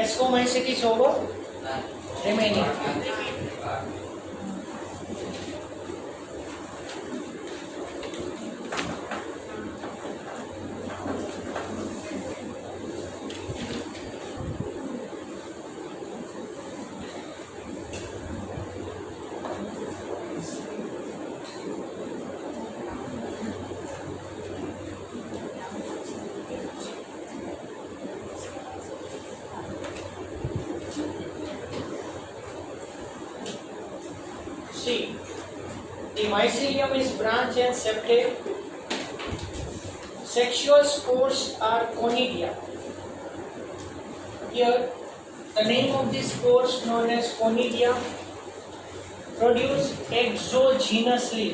Ascomycetes over remaining. See, the mycelium is branched and septate. Sexual spores are conidia. Here, the name of these spores known as conidia produce exogenously,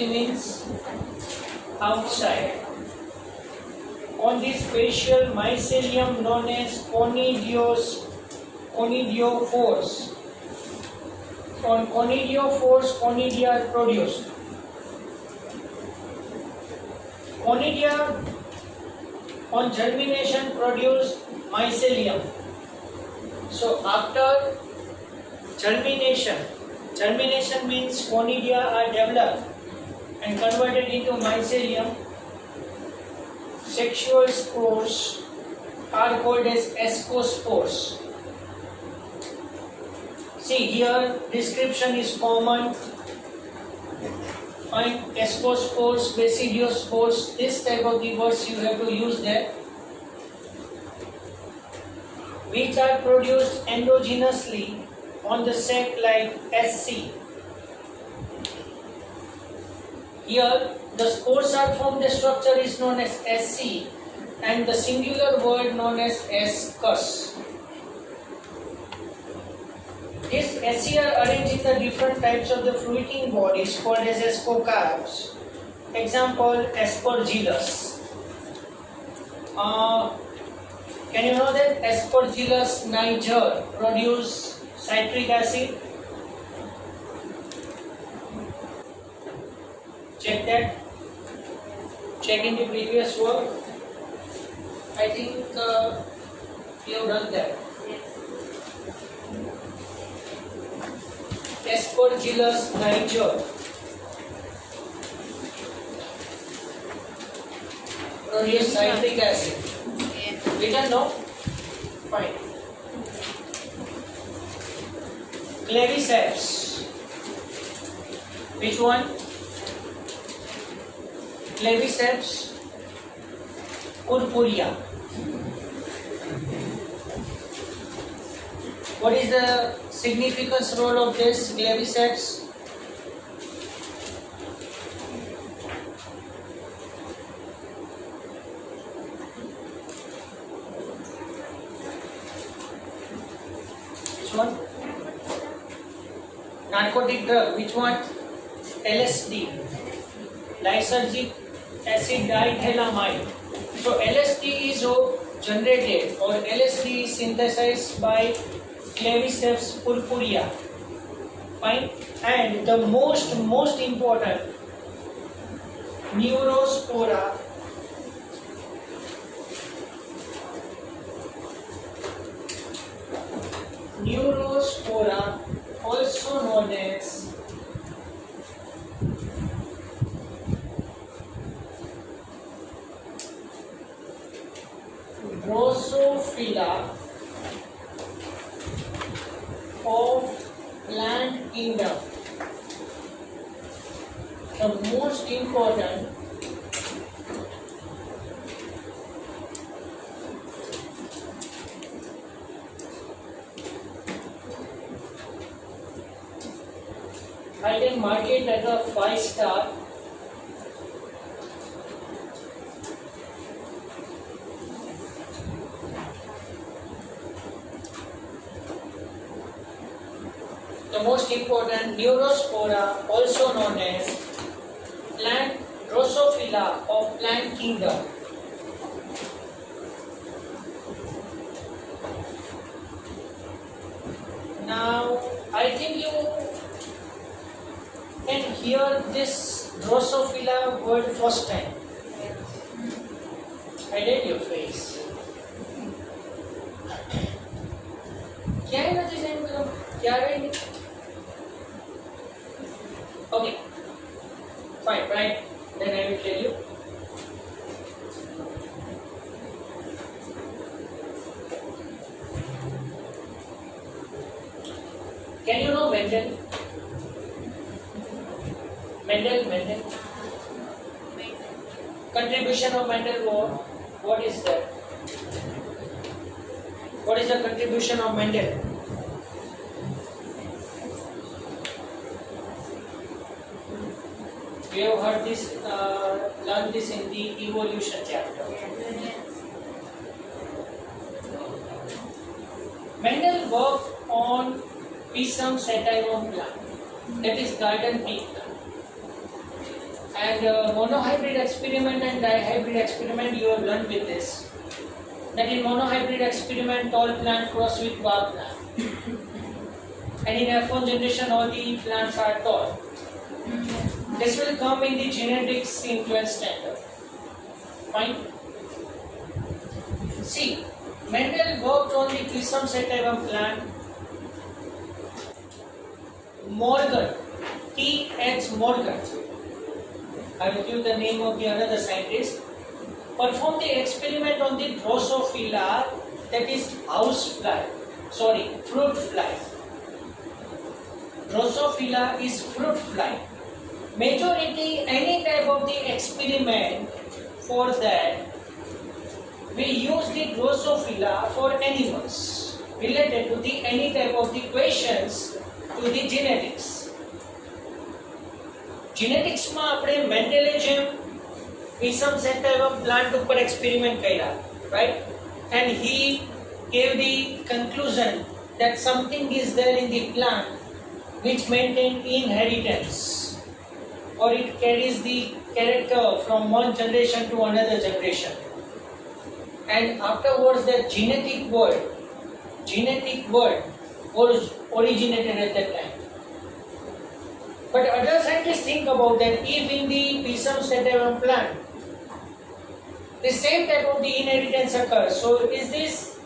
means outside, on the spatial mycelium known as conidiophores. On conidiophores, conidia are produced. Conidia on germination produce mycelium. So after germination means conidia are developed and converted into mycelium. Sexual spores are called as ascospores. See here, description is common. Find ascospores, basidiospores, this type of the words you have to use there, which are produced endogenously on the sac like SC. Here, the spores are formed, the structure is known as SC and the singular word known as ascus. These SC are arranged in the different types of the fruiting bodies called as ascocarps. Example, Aspergillus. Can you know that Aspergillus niger produce citric acid? Check that. Check in the previous work. I think you have done that. Aspergillus niger produce citric acid. Written no? Fine. Claviceps. Which one? Claviceps purpurea. What is the significance role of this claviceps? Which one? Narcotic drug. Which one? LSD. Lysergic acid diethylamide. So LSD is generated or LSD is synthesized by Claviceps purpurea. Fine. And the most important, Neurospora. Neurospora, also known as Drosophila of plant kingdom. The most important I can mark it as a 5-star. The most important, Neurospora, also known as plant Drosophila of plant kingdom. Now, I think you can hear this Drosophila word first time. Edit your face. ક્યાંય નથી જઈને પેલો ક્યારે નહીં. Okay, fine, right? Then I will tell you. Can you know Mendel? Mendel. Contribution of Mendel. What is that? What is the contribution of Mendel? We have heard this, learned this in the evolution chapter. Mendel worked on Pisum sativum plant, that is garden pea plant. And monohybrid experiment and dihybrid experiment you have learned with this. That in monohybrid experiment tall plant cross with bark plant. And in F1 generation all the plants are tall. This will come in the genetics in 12th standard. Fine. See, Mendel worked on the Pisum sativum plant. Morgan, T.H. Morgan, I will give the name of the another scientist, performed the experiment on the Drosophila, that is fruit fly. Drosophila is fruit fly. Majority, any type of the experiment for that, we use the Drosophila for animals, related to the any type of the questions to the genetics. Genetics માં આપણે Mendeley જેમ Pisum sativum plant ઉપર experiment કર્યા, right? And he gave the conclusion that something is there in the plant which maintain inheritance, or it carries the character from one generation to another generation. And afterwards that genetic word originated at that time. But other scientists think about that if in the Pisum sativum plant the same type of the inheritance occurs, so is this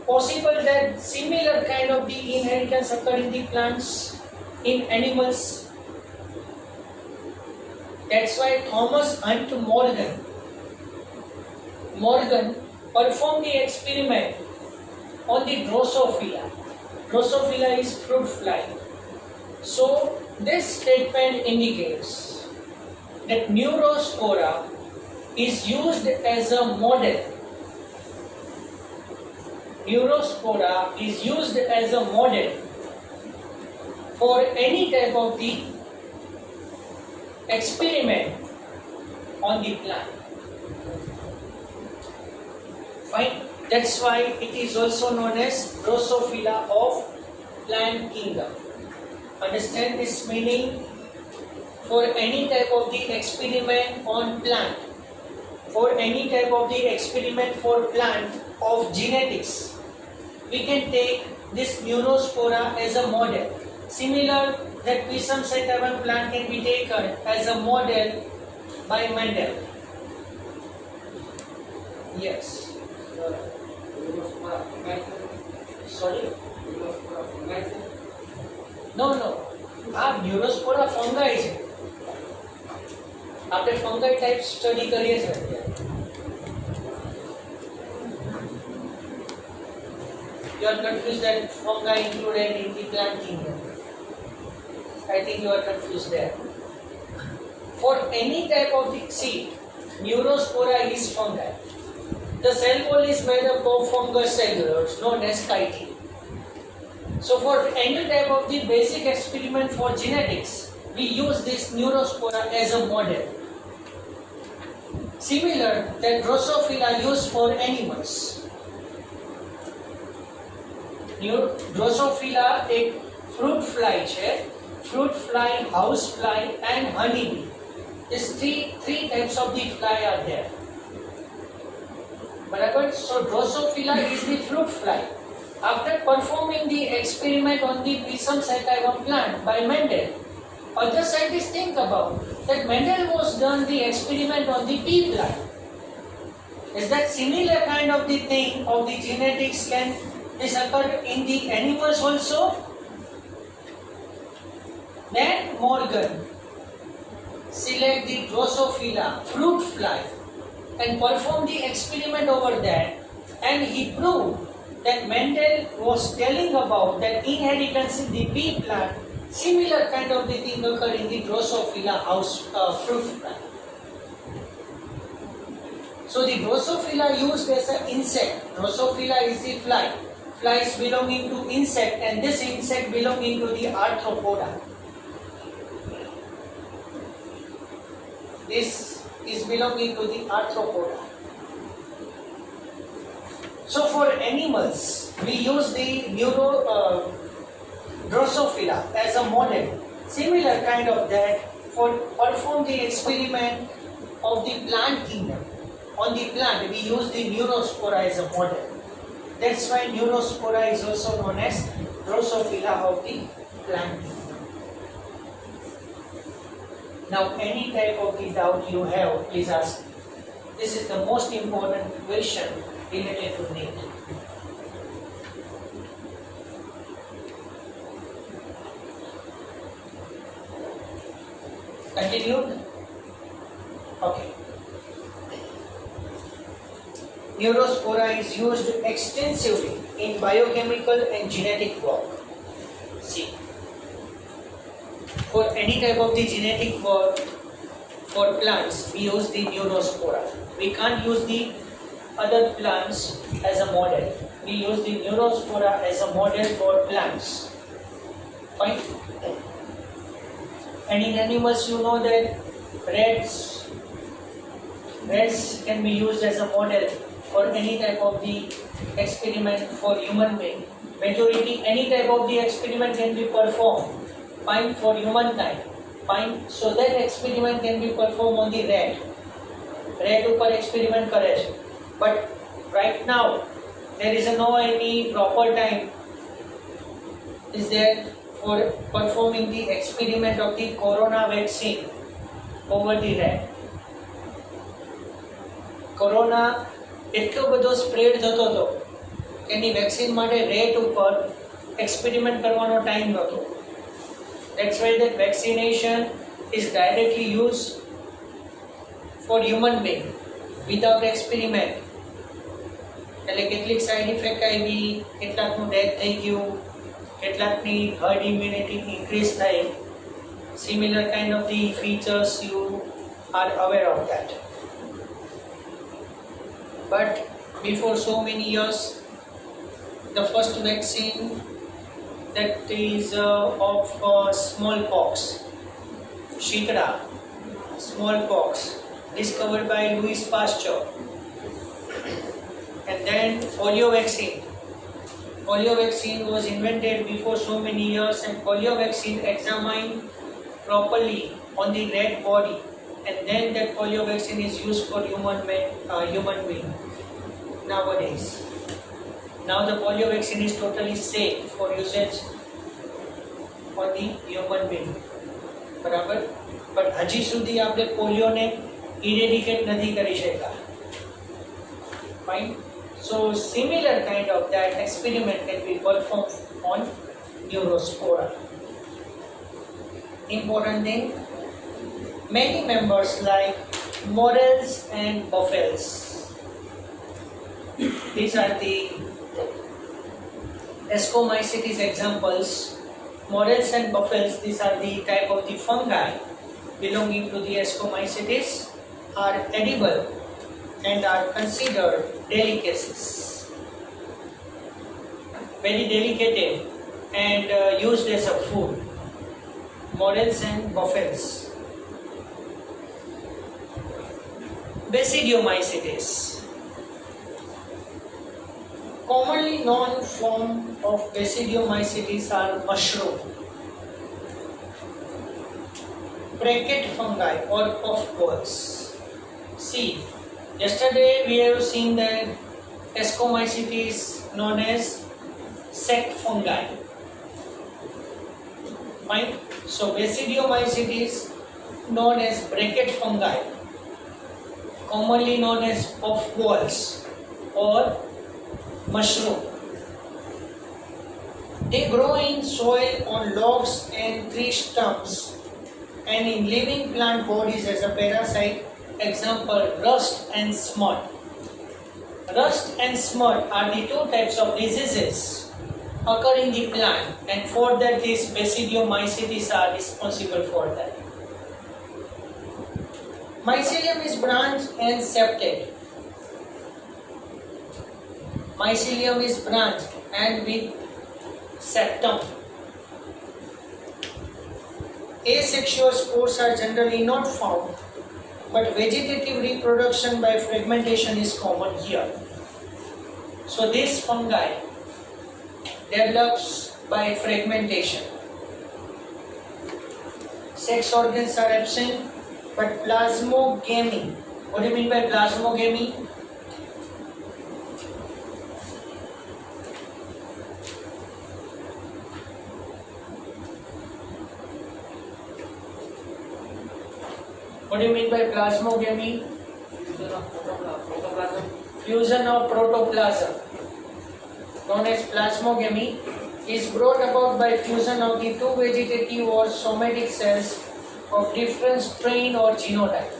possible that similar kind of the inheritance occur in the plants, in animals? That's why Thomas Hunt Morgan performed the experiment on the Drosophila. Drosophila is fruit fly. So this statement indicates that Neurospora is used as a model. Neurospora is used as a model for any type of the experiment on the plant. Fine. That's why it is also known as Drosophila of plant kingdom. Understand this meaning? For any type of the experiment on plant, for any type of the experiment for plant of genetics, we can take this Neurospora as a model. Similar that Pisum sativum plant can be taken as a model by Mendel. Yes. Sorry? No. Neurospora fungi છે. આપણે fungi type study કરીએ છીએ. You are confused that fungi included in the plant kingdom. I think you are confused there. For any type of the seed, Neurospora is fungi. The cell wall is made up of fungus cellulose known as chitin. So for any type of the basic experiment for genetics, we use this Neurospora as a model. Similar that Drosophila used for animals. Drosophila एक fruit fly છે, fruit fly, house fly and honeybee. These three types of the fly are there. Barabar? So Drosophila is the fruit fly. After performing the experiment on the Pisum sativum plant by Mendel, other scientists think about that Mendel was done the experiment on the pea plant. Is that similar kind of the thing of the genetics can this occur in the animals also? Then Morgan select the Drosophila fruit fly and perform the experiment over that, and he proved that Mendel was telling about that inheritance in the pea plant, similar kind of the thing occur in the Drosophila house fruit fly. So the Drosophila used as an insect. Drosophila is the fly. Flies belonging to insect, and this insect belonging to the arthropoda. This is belonging to the arthropoda. So for animals, we use the Drosophila as a model. Similar kind of that for perform the experiment of the plant kingdom. On the plant, we use the Neurospora as a model. That's why Neurospora is also known as Drosophila of the plant kingdom. Now, any type of the doubt you have, please ask. This is the most important question related to NEET. Continued? Okay. Neurospora is used extensively in biochemical and genetic work. See, for any type of the genetic work for plants, we use the Neurospora. We can't use the other plants as a model. We use the Neurospora as a model for plants. Fine. And in animals, you know that rats can be used as a model for any type of the experiment for human being. Majority, any type of the experiment can be performed. Fine, for humankind. Fine, so that experiment can be performed on the rat. Rat upar experiment करे છે. But right now, there is no any proper time is there for performing the experiment of the corona vaccine over the rat. Corona એટલો બધો spread થતો હતો કે એની vaccine માટે rate ઉપર experiment કરવાનો ટાઈમ નહોતો. That's why that vaccination is directly used for human being without experiment. એટલે કેટલીક સાઇડ ઇફેક્ટ આવી, કેટલાકનું ડેથ થઈ ગયું, કેટલાકની હર્ડ ઇમ્યુનિટી ઇન્ક્રીઝ થઈ. Similar kind of the features you are aware of that. But before so many years, the first vaccine that is of smallpox, Shikra, smallpox, discovered by Louis Pasteur. And then polio vaccine. Polio vaccine was invented before so many years, and polio vaccine examined properly on the rat body, and then that polio vaccine is used for human being nowadays. Now the polio vaccine is totally safe for usage on the human being. બરાબર? But હજી સુધી આપણે પોલિયોને ઇરેડિકેટ નથી કરી શક્યા. Fine. So similar kind of that experiment can be performed on Neurospora. Important thing, many members like morels and buffels. These are the Ascomycetes examples. Morels and buffels, these are the type of the fungi belonging to the Ascomycetes, are edible and are considered delicacies. Very delicate and used as a food. Morels and buffels. Basidiomycetes. Commonly known form of Basidiomycetes are mushroom, bracket fungi or puffballs. See, yesterday we have seen that Ascomycetes known as sac fungi. Fine. So Basidiomycetes known as bracket fungi, commonly known as puffballs or mushroom. They grow in soil, on logs and tree stumps, and in living plant bodies as a parasite. Example, rust and smut. Rust and smut are the two types of diseases occur in the plant, and for that these Basidiomycetes are responsible for that. Mycelium is branched and septate. Mycelium is branched and with septum. Asexual spores are generally not found, but vegetative reproduction by fragmentation is common here. So this fungi develops by fragmentation. Sex organs are absent, but plasmogamy. What do you mean by plasmogamy? What do you mean by plasmogamy? Fusion of protoplasm, known as plasmogamy, is brought about by fusion of the two vegetative or somatic cells of different strain or genotype.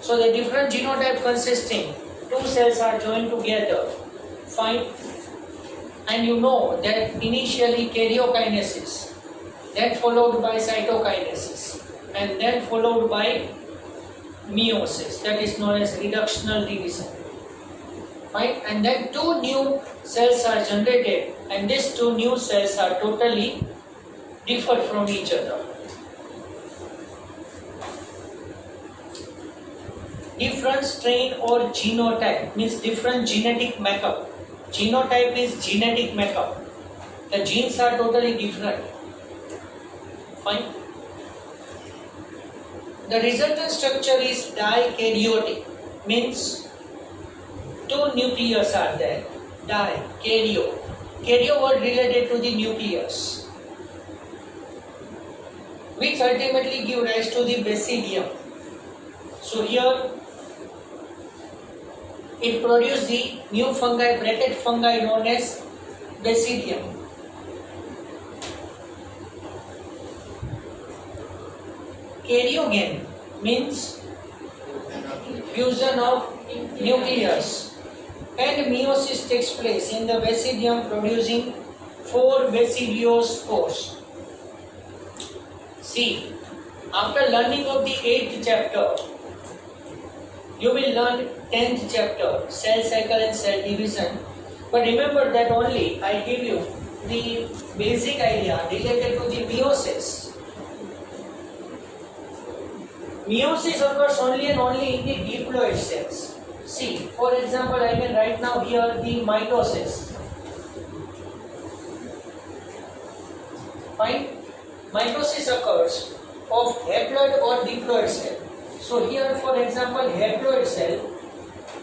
So the different genotype consisting two cells are joined together. Fine. And you know that initially karyokinesis, then followed by cytokinesis, and then followed by meiosis, that is known as reductional division. Right? And then two new cells are generated, and these two new cells are totally different from each other. Different strain or genotype means different genetic makeup. Genotype is genetic makeup. The genes are totally different. Fine. The resultant structure is dikaryotic, means two nucleus are there. Dikaryo. Karyo word related to the nucleus, which ultimately give rise to the basidium. So here it produces the new fungi, bracket fungi known as basidium. Karyogamy means fusion of nucleus, and meiosis takes place in the basidium, producing 4 basidiospores. See, after learning of the 8th chapter, you will learn 10th chapter, cell cycle and cell division. But remember that only I give you the basic idea related to the meiosis. Meiosis occurs only and only in the diploid cells. See, for example, I can write now here the mitosis. Fine. Mitosis occurs of haploid or diploid cell. So here, for example, haploid cell,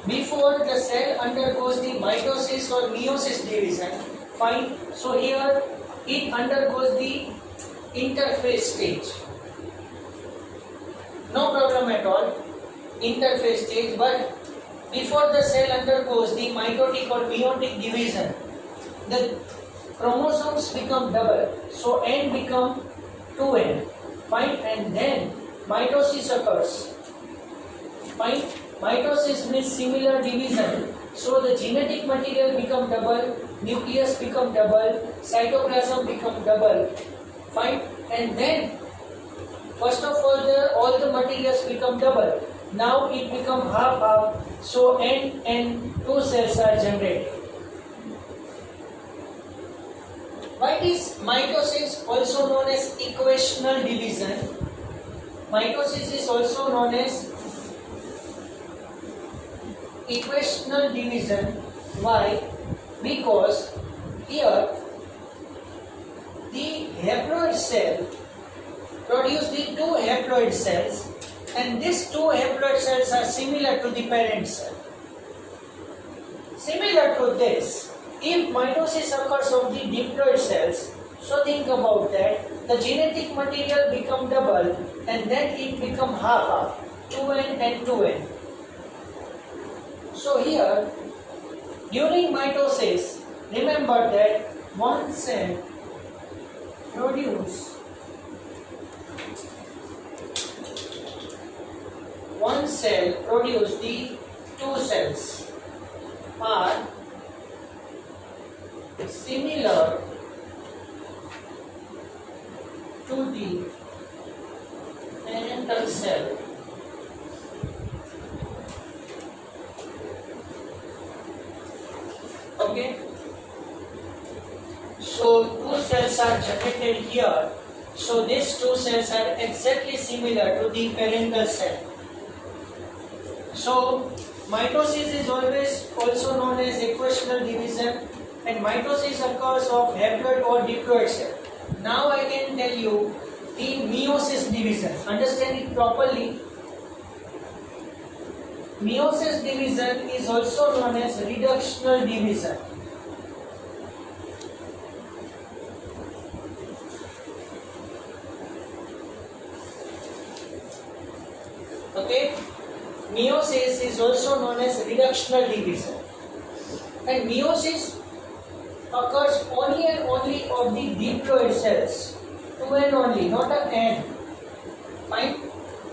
before the cell undergoes the mitosis or meiosis division, fine. So here it undergoes the interphase stage. No problem at all, interphase stage, but before the cell undergoes the mitotic or meiotic division, the chromosomes become double, so N become 2N, fine, and then mitosis occurs, fine. Mitosis means similar division, so the genetic material become double, nucleus become double, cytoplasm become double, fine, and then first of all the materials become double. Now it become half, so N and 2 cells are generated. Why is mitosis also known as equational division? Mitosis is also known as equational division. Why? Because here the haploid cell produce the 2 haploid cells, and these 2 haploid cells are similar to the parent cell. Similar to this, if mitosis occurs of the diploid cells, so think about that, the genetic material become double and then it become half, 2N and 2N. So here, during mitosis, remember that one cell produce the two cells are similar to the parental cell. Okay, so two cells are generated here. So these two cells are exactly similar to the parental cell. So mitosis is always also known as equational division, and mitosis occurs of haploid or diploid cell. Now I can tell you the meiosis division. Understand it properly. Meiosis division is also known as reductional division. Okay, meiosis is also known as reductional division, and meiosis occurs only and only of the diploid cells, two and only, not an N. Fine.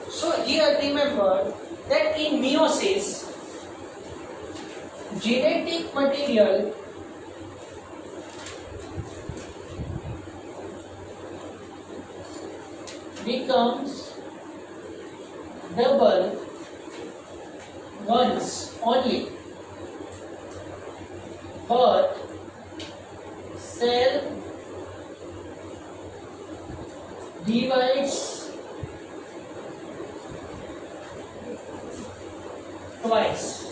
So here remember that in meiosis, genetic material becomes double once only, but cell divides twice.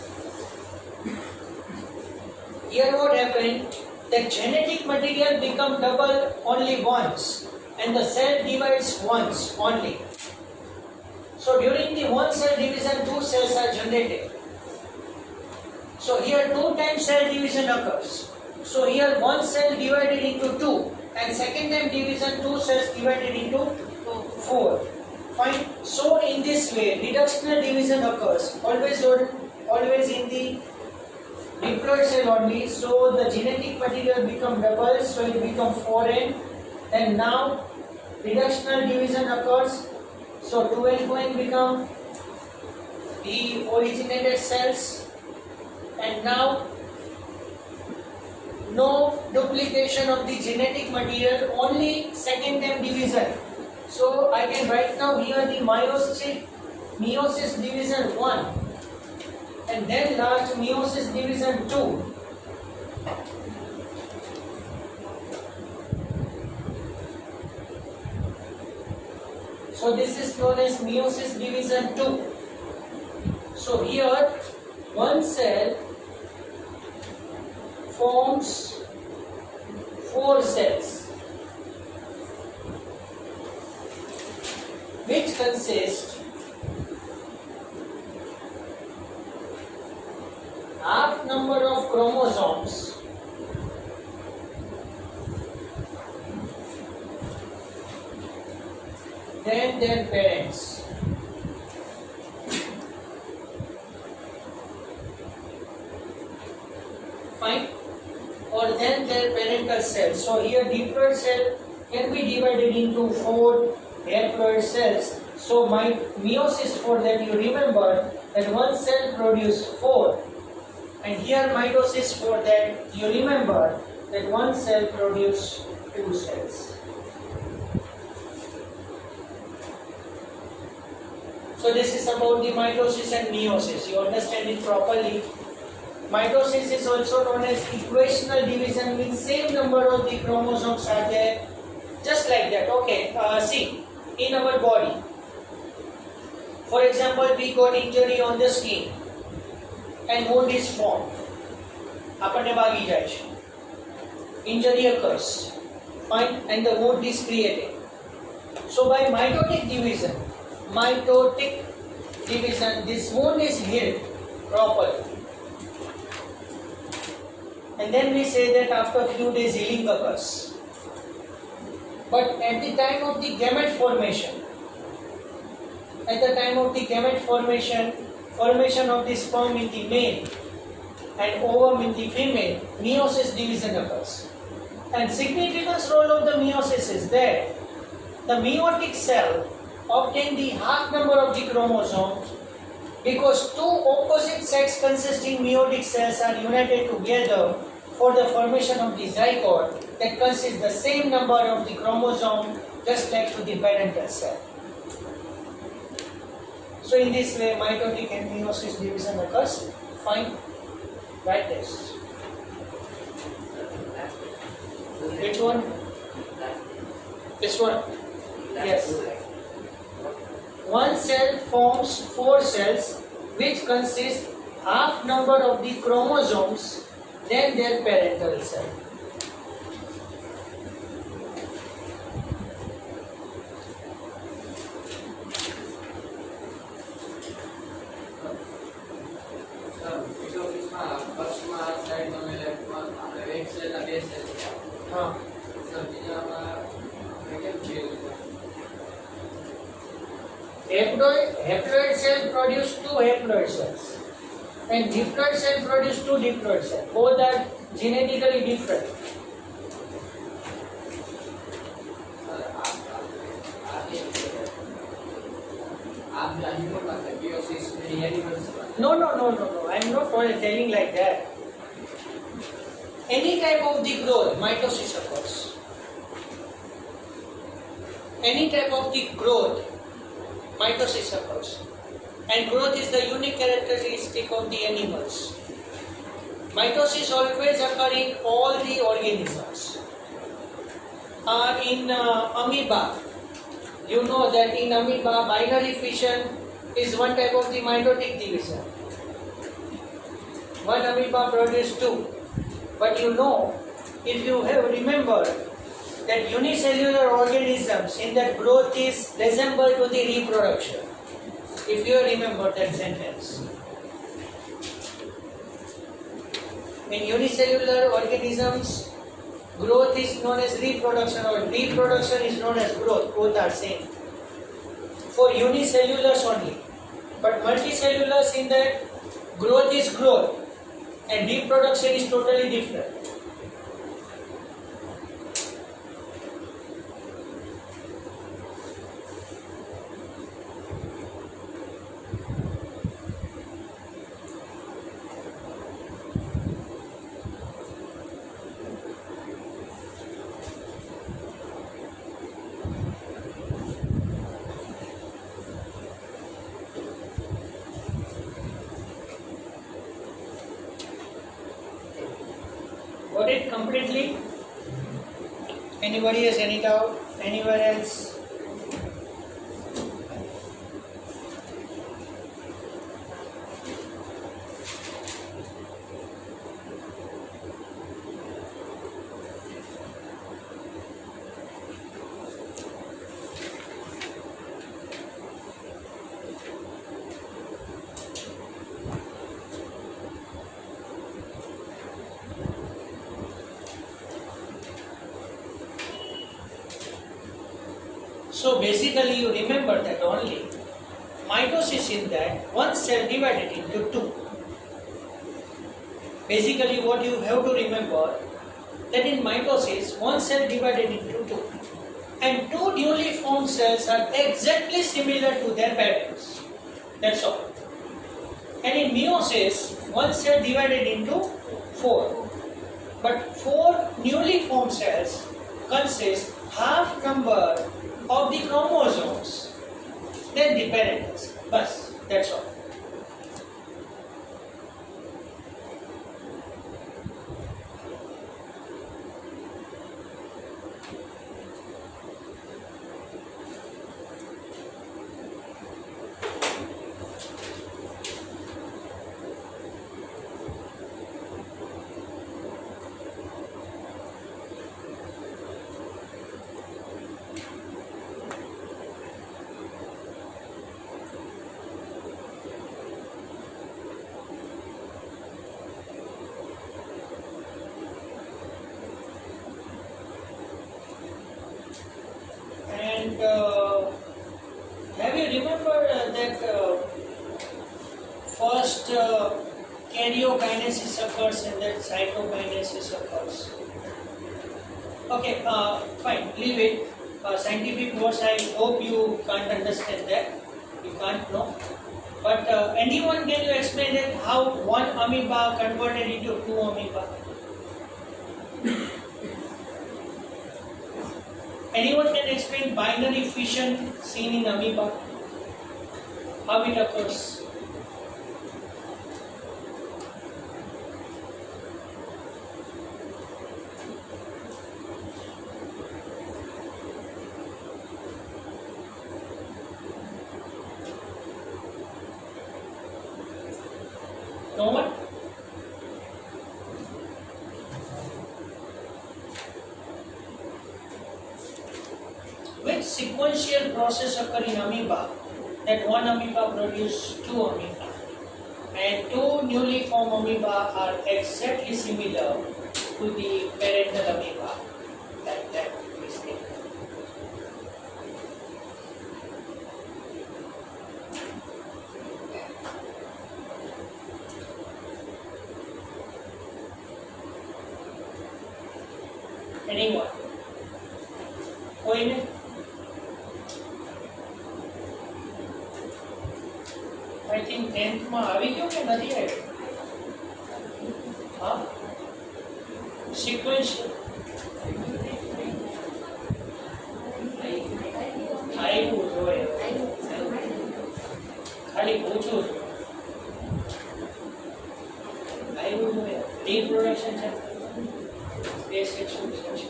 Here what happened? The genetic material become double only once, and the cell divides once only. So during the one cell division, two cells are generated. So here two times cell division occurs. So here one cell divided into two, and second time division two cells divided into four. Fine. So in this way, reductional division occurs always in the diploid cell only. So the genetic material become double, so it become 4n, and now reductional division occurs. So 2n going become the originated cells, and now no duplication of the genetic material, only second time division. So I can write now here the meiosis division 1, and then last meiosis division 2. So this is known as meiosis division 2. So here one cell forms 4 cells, which consist half number of chromosomes than their parents. Fine. Or than their parental cells. So here diploid cell can be divided into 4 haploid cells. So my meiosis, for that you remember that one cell produce 4, and here mitosis, for that you remember that one cell produce 2 cells. So this is about the mitosis and meiosis. You understand it properly. Mitosis is also known as equational division, with same number of the chromosomes are there, just like that. Okay, see, in our body, for example, we got injury on the skin and wound is formed. આપણને વાગી જાય છે. Injury occurs, fine, and the wound is created. So by mitotic division, this wound is healed properly. And then we say that after few days healing occurs. But at the time of the gamete formation, formation of the sperm in the male, and ovum in the female, meiosis division occurs. And significant role of the meiosis is that the meiotic cell obtain the half number of the chromosomes because two opposite sex consisting meiotic cells are united together for the formation of the zygote that consists the same number of the chromosome just like to the parental cell. So in this way mitotic and meiosis division occurs. Fine. Write this. Which one? This one? Yes. One cell forms four cells which consist half number of the chromosomes than their parental cell. Haploid cell produce two haploid cells and diploid cell produce two diploid cells. Both are genetically different. No. I am not telling like that. Any type of the growth, mitosis occurs. Any type of the growth, mitosis occurs. And growth is the unique characteristic of the animals. Mitosis always occurs in all the organisms. In amoeba, you know that in amoeba binary fission is one type of the mitotic division. One amoeba produces two. But you know, if you have remembered that unicellular organisms in that growth is resemble to the reproduction. If you remember that sentence. In unicellular organisms, growth is known as reproduction or reproduction is known as growth. Both are same. For unicellulars only. But multicellulars in that growth is growth and reproduction is totally different. Got it completely? Anybody has any doubt? Anywhere else? So basically you remember that only mitosis in that one cell divided into two. Basically what you have to remember that in mitosis one cell divided into two and two newly formed cells are exactly similar to their parents. That's all. And in meiosis one cell divided into four. But four newly formed cells consist half number of the chromosomes than the parents. Bas, that's all. And have you remembered that first karyokinesis occurs and that cytokinesis occurs. Okay, fine, leave it. Scientific words, I hope you can't understand that. You can't know. But anyone, can you explain that how one amoeba converted into two amoeba? Anyone can explain binary fission seen in amoeba? How it occurs? No one? Which sequential process occur in amoeba that one amoeba produce two amoeba and two newly formed amoeba are exactly similar to the parental amoeba? That mistake. Anyone? कोई नहीं? I think 10th માં આવી ગયો કે નથી આવ્યો? હા? Sequential. આવ્યું જોઈએ. ખાલી પૂછું છું. આવ્યું જોઈએ. Reproduction છે. Asexual છે.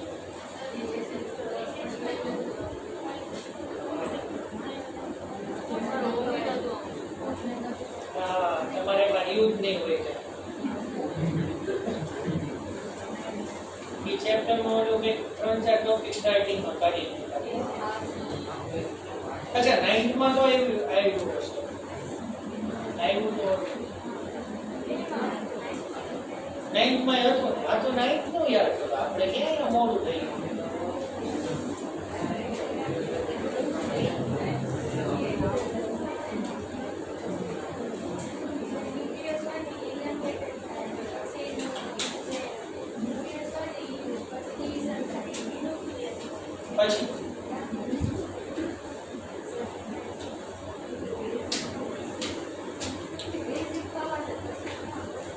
તમારે એમાં યુઝ નહીં હોય છે. એ ચેપ્ટરમાં ઓલું કે 3-4 ટોપિક સ્ટાર્ટિંગમાં કાઢી દીધા. અચ્છા, 9th માં તો આવ્યું હશે. આવ્યું તો 9th માં હતો ને. આ તો 9th નું યાદ કરો. આપણે ક્યાં મોડું થઈ ગયું. પછી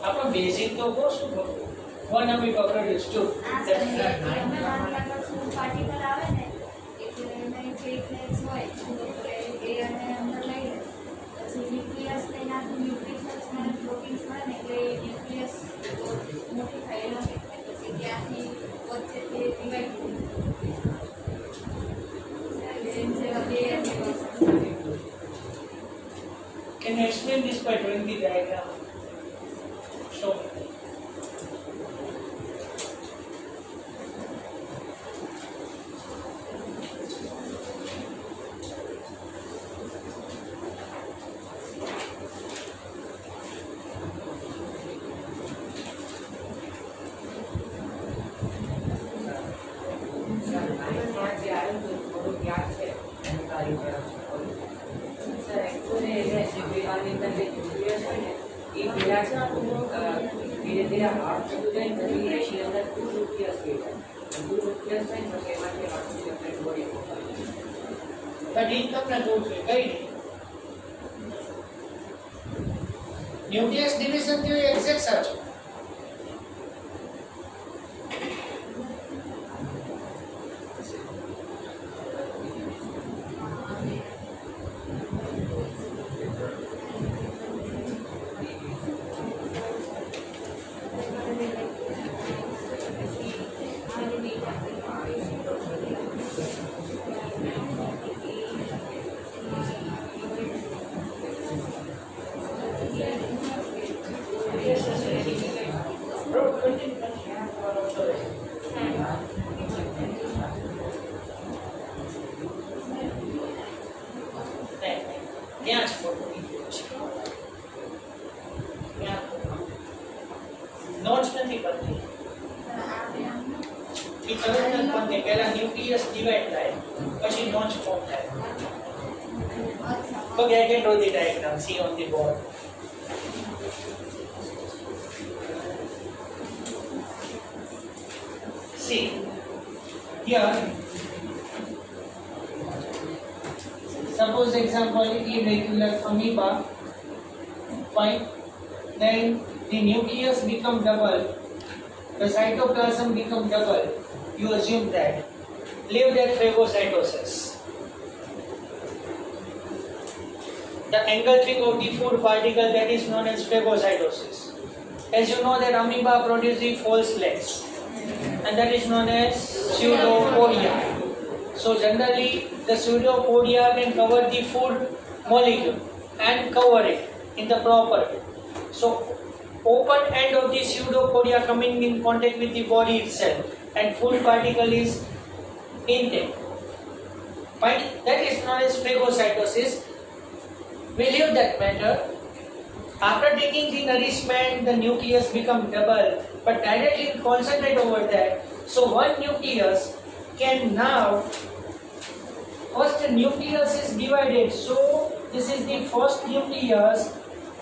આપણો બેઝિક તો કહો શું કહો? One amoeba produce two. Particle આવે ને એટલે એને પ્લેટલેટ્સ હોય એટલે એ અને અંદર લઈ લે પછી ન્યુક્લિયસ લઈને આખું ન્યુક્લિયસ અને પ્રોટીન્સ મળે ને એટલે ન્યુક્લિયસ મોટી થાય એટલે પછી ત્યાંથી વચ્ચે તે divide Can you explain this by drawing the diagram? Show me. ધીરે ધીરે હાફ થતું જાય ને પછી એની અંદર 2 ન્યુક્લિયસ થઈ જાય 2 ન્યુક્લિયસ થાય ને પછી એમાંથી આખું સેપરેટ બોડી But in તમને કહું છું કઈ ન્યુક્લિયસ ડિવિઝન થયું એક્ઝેક્ટ સાચું. ત્યાં જ ફોટો નોટ્સ નથી કરતી એ તરત જ બનતી. પહેલા ન્યુક્લિયસ ડિવાઈડ થાય પછી નોચ ફોર્મ થાય. Okay, I can draw the diagram. See on the board. see here. Suppose example irregular amoeba. Fine. Then the nucleus become double. The cytoplasm become double. You assume that. Leave that phagocytosis. The engulfing of the food particle, that is known as phagocytosis. As you know that amoeba produce the false legs, and that is known as pseudopodia. So generally the pseudopodia can cover the food molecule and cover it in the proper way. So open end of the pseudopodia coming in contact with the body itself, and food particle is intake. Fine. That is known as phagocytosis. We leave that matter. After taking the nourishment, the nucleus become double, but directly concentrate over that. So one nucleus can now, first the nucleus is divided. So this is the first nucleus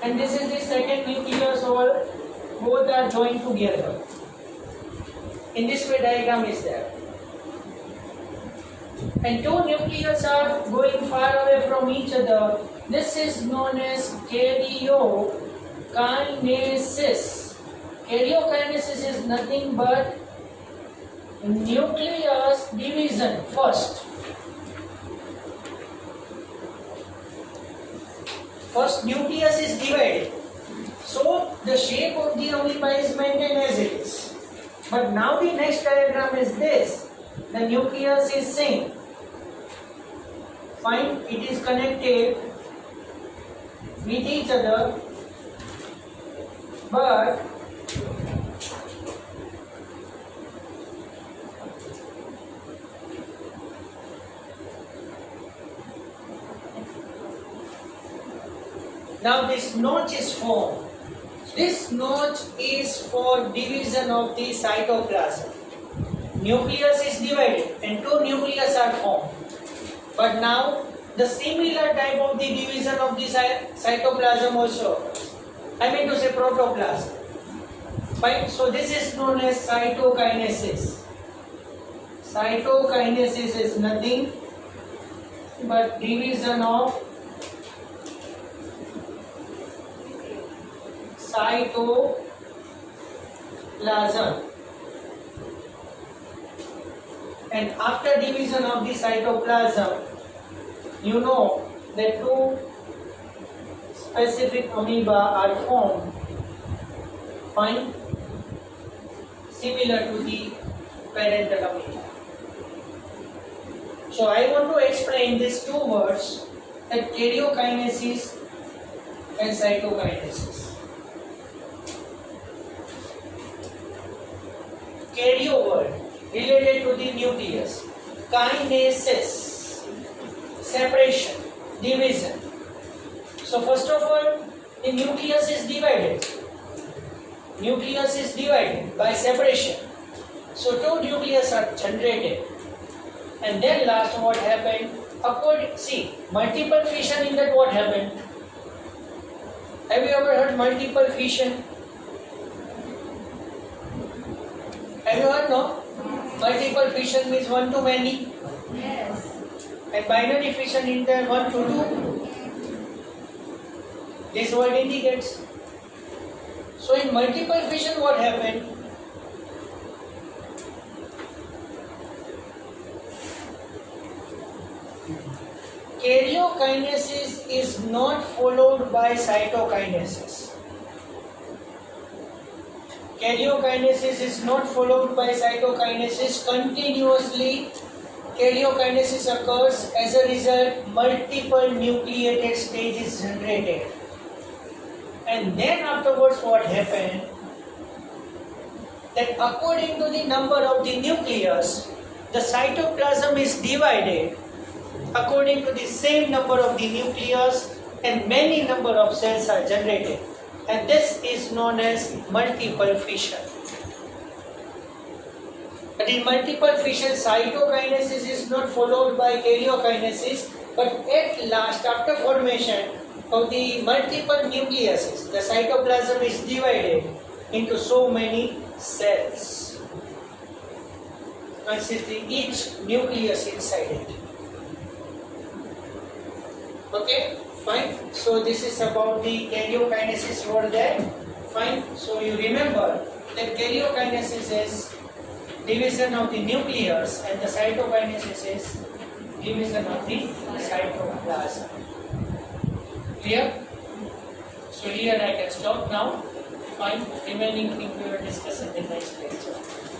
and this is the second nucleus, or both are joined together. In this way diagram is there. And two nucleus are going far away from each other. This is known as karyokinesis. Karyokinesis is nothing but nucleus division first. First nucleus is divided. So the shape of the amoeba is maintained as it is. But now the next diagram is this. The nucleus is same. Fine, it is connected with each other, but now this notch is formed. This notch is for division of the cytoplasm. Nucleus is divided and two nucleus are formed. But now the similar type of the division of the cytoplasm also occurs. I mean to say protoplasm. Fine. So this is known as cytokinesis. Cytokinesis is nothing but division of cytoplasm. And after division of the cytoplasm, you know that two specific amoeba are formed, fine, similar to the parental amoeba. So I want to explain these two words, that karyokinesis and cytokinesis. Karyo word related to the nucleus. Kinesis, separation, division. So first of all, the nucleus is divided. Nucleus is divided by separation. So two nucleus are generated. And then last what happened? See, multiple fission, in that what happened? Have you ever heard multiple fission? Have you heard, no? Multiple fission means one to many. Yes. And binary fission in the 1 to 2. This word indicates. So in multiple fission what happened? Karyokinesis is not followed by cytokinesis. Karyokinesis is not followed by cytokinesis. Continuously, karyokinesis occurs. As a result, multiple nucleated stages generated. And then afterwards what happened? That according to the number of the nucleus, the cytoplasm is divided according to the same number of the nucleus, and many number of cells are generated. And this is known as multiple fission. But in multiple fission, cytokinesis is not followed by karyokinesis, but at last, after formation of the multiple nucleuses, the cytoplasm is divided into so many cells. consisting each nucleus inside it. Okay, fine. So this is about the karyokinesis over there. Fine. So you remember that karyokinesis is division of the nucleus and the cytokinesis is division of the cytoplasm. Clear? So here I can stop now. Fine. Remaining thing we will discuss in the next lecture.